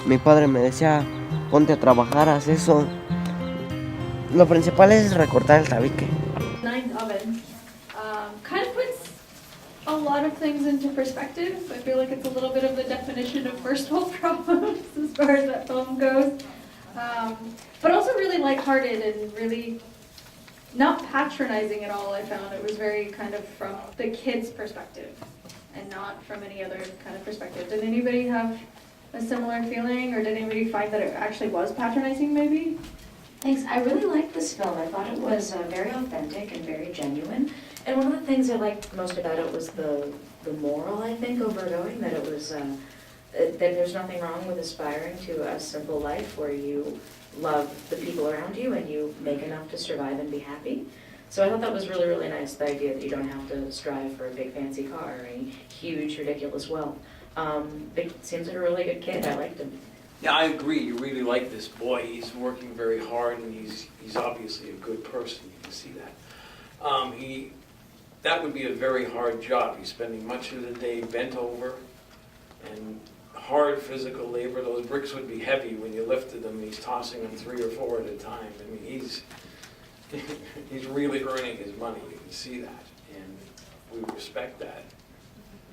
Mi padre me decía, ponte a trabajar, haz eso. Lo principal es recortar el tabique. Ninth oven kind of puts a lot of things into perspective. I feel like it's a little bit of the definition of first world problems as far as that film goes. But also really lighthearted and really not patronizing at all. I found it was very kind of from the kids' perspective and not from any other kind of perspective. Did anybody have a similar feeling, or did anybody find that it actually was patronizing maybe? Thanks. I really liked this film. I thought it was very authentic and very genuine. And one of the things I liked most about it was the moral, I think, overgoing, that it was that there's nothing wrong with aspiring to a simple life where you love the people around you and you make enough to survive and be happy. So I thought that was really, really nice, the idea that you don't have to strive for a big fancy car or any huge, ridiculous wealth. It seems like a really good kid. I liked him. Yeah, I agree. You really like this boy. He's working very hard, and he's obviously a good person. You can see that. That would be a very hard job. He's spending much of the day bent over and hard physical labor. Those bricks would be heavy when you lifted them. He's tossing them 3 or 4 at a time. I mean, he's really earning his money. You can see that, and we respect that.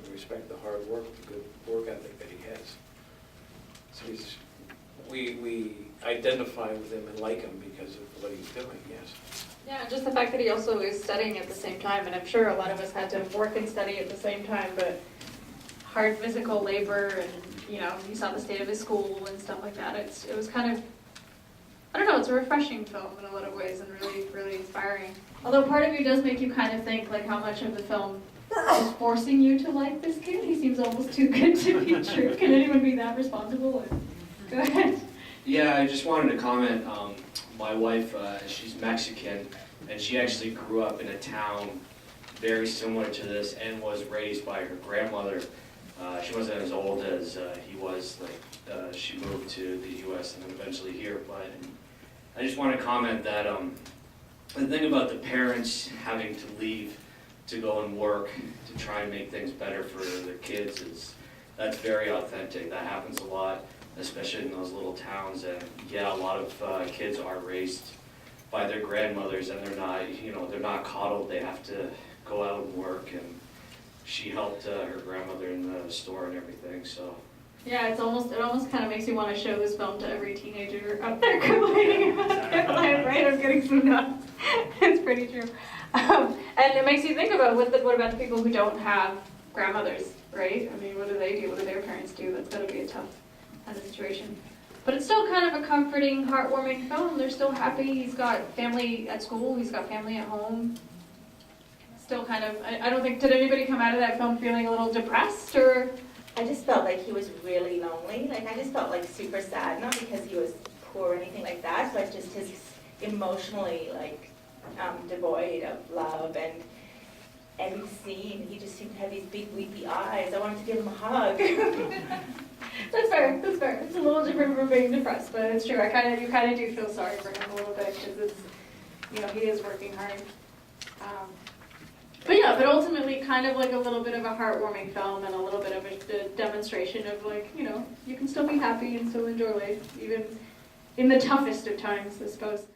We respect the hard work, the good work ethic that he has. So we identify with him and like him because of what he's doing, yes. Yeah, just the fact that he also is studying at the same time, and I'm sure a lot of us had to work and study at the same time, but hard physical labor, and you saw the state of his school and stuff like that. It was kind of, I don't know, it's a refreshing film in a lot of ways and really, really inspiring. Although part of you does make you kind of think like how much of the film is forcing you to like this kid. He seems almost too good to be true. Can anyone be that responsible? Go ahead. Yeah, I just wanted to comment. My wife, she's Mexican, and she actually grew up in a town very similar to this and was raised by her grandmother. She wasn't as old as he was. She moved to the U.S. and then eventually here. But I just want to comment that the thing about the parents having to leave to go and work to try and make things better for their kids that's very authentic. That happens a lot, especially in those little towns. And yeah, a lot of kids are raised by their grandmothers, and they're not coddled. They have to go out and work, and she helped her grandmother in the store and everything. So yeah, it almost kind of makes you want to show this film to every teenager out there complaining about their life, right? I'm getting some nuts. It's pretty true. And it makes you think about what about the people who don't have grandmothers, right? I mean, what do they do? What do their parents do? That's got to be a tough kind of situation. But it's still kind of a comforting, heartwarming film. They're still happy. He's got family at school. He's got family at home. Still kind of, I don't think, did anybody come out of that film feeling a little depressed or? I just felt like he was really lonely. Like, I just felt like super sad, not because he was poor or anything like that, but just his emotionally, like, devoid of love, and every scene, he just seemed to have these big weepy eyes. I wanted to give him a hug. That's fair. It's a little different from being depressed, but it's true. You kind of do feel sorry for him a little bit because it's, he is working hard. But ultimately kind of like a little bit of a heartwarming film and a little bit of a demonstration of like, you can still be happy and still enjoy life, even in the toughest of times, I suppose.